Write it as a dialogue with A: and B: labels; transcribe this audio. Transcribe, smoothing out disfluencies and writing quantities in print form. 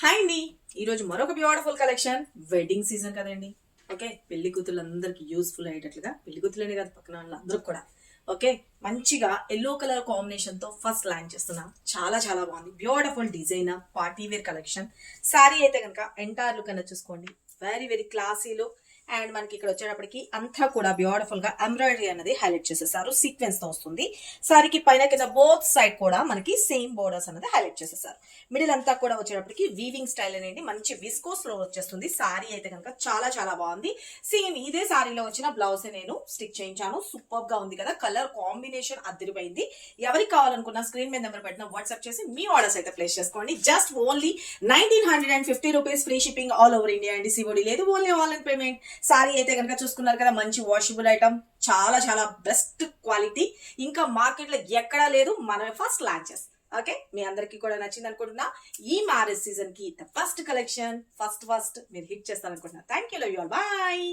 A: Hi అండి. ఈరోజు మరొక బ్యూటిఫుల్ కలెక్షన్. వెడ్డింగ్ సీజన్ కదండి. ఓకే, పెళ్లి కూతురులందరికి యూస్ఫుల్ అయ్యేటట్లుగా, పెళ్లి కూతురులనే కాదు పక్కన వాళ్ళందరూ కూడా ఓకే మంచిగా ఎల్లో కలర్ కాంబినేషన్ తో ఫస్ట్ లాంచ్ చేస్తున్నా. చాలా చాలా బాగుంది. Beautiful design party wear collection. Sari అయితే కనుక ఎంటైర్ లుక్ అనేది చూసుకోండి. Very very classy look. And మనకి ఇక్కడ వచ్చేటప్పటికి అంతా కూడా బ్యూటిఫుల్ గా ఎంబ్రాయిడరీ అనేది హైలైట్ చేసేసారు. సీక్వెన్స్ తో వస్తుంది. సారీకి పైన కింద బోత్ సైడ్ కూడా మనకి సేమ్ బోర్డర్స్ అనేది హైలైట్ చేసేసారు. మిడిల్ అంతా కూడా వచ్చేటప్పటికి వీవింగ్ స్టైల్ అనేది మంచి విస్కోస్ లో వచ్చేస్తుంది. సారీ అయితే కనుక చాలా చాలా బాగుంది. సేమ్ ఇదే సారీలో వచ్చిన బ్లౌజ్ నేను స్టిక్ చేయించాను. సూపర్ గా ఉంది కదా. కలర్ కాంబినేషన్ అదిరిపోయింది. ఎవరికి కావాలనుకున్న స్క్రీన్ మీద నెంబర్ పెట్టిన వాట్సాప్ చేసి మీ ఆర్డర్స్ అయితే ప్లేస్ చేసుకోండి. Just only 1950 rupees. Free shipping all over India అండి. సిఓడి లేదు, ఓన్లీ ఆన్లైన్ పేమెంట్. సారీ అయితే కనుక చూసుకున్నారు కదా, మంచి వాషబుల్ ఐటమ్, చాలా చాలా బెస్ట్ క్వాలిటీ. ఇంకా మార్కెట్ లో ఎక్కడా లేదు, మన ఫస్ట్ లాంచెస్. ఓకే, మీ అందరికీ కూడా నచ్చింది అనుకుంటున్నా. ఈ మ్యారేజ్ సీజన్ కి ద ఫస్ట్ కలెక్షన్ ఫస్ట్ మీరు హిట్ చేస్తారనుకుంటున్నా. Thank you, love you all, bye.